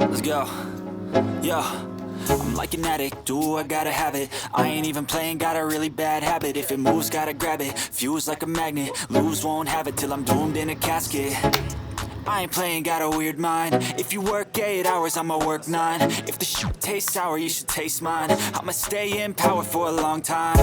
Let's go. Yo, I'm like an addict, do I gotta have it. I ain't even playing, got a really bad habit. If it moves, gotta grab it, fuse like a magnet. Lose, won't have it till I'm doomed in a casket. I ain't playing, got a weird mind. If you work 8 hours, I'ma work 9. If the shit tastes sour, you should taste mine. I'ma stay in power for a long time.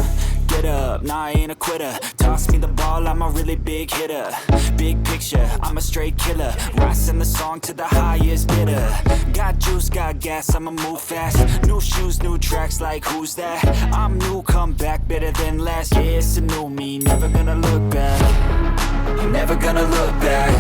Get up, nah, I ain't a quitter. Toss me the ball, I'm a really big hitter. Big picture, I'm a straight killer. Rising the song to the highest bidder. Got juice, got gas, I'ma move fast. New shoes, new tracks, like who's that? I'm new, come back, better than last. Yeah, it's a new me, never gonna look back. I'm never gonna look back.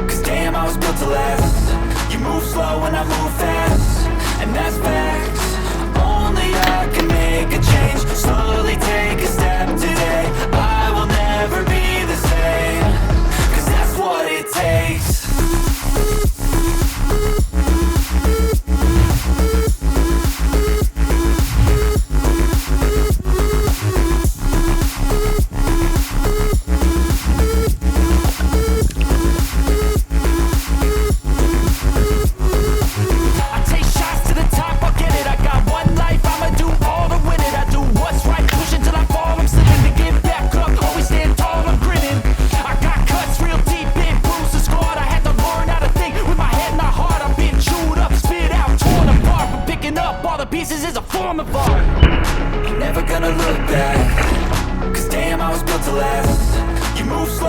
Cause damn, I was built to last. You move slow and I move fast, and that's facts. Only I can make a change. Slowly take a step today. I will never be the same. Cause that's what it takes. Pieces is a form of art. Never gonna look back. Cause damn, I was built to last. You move slow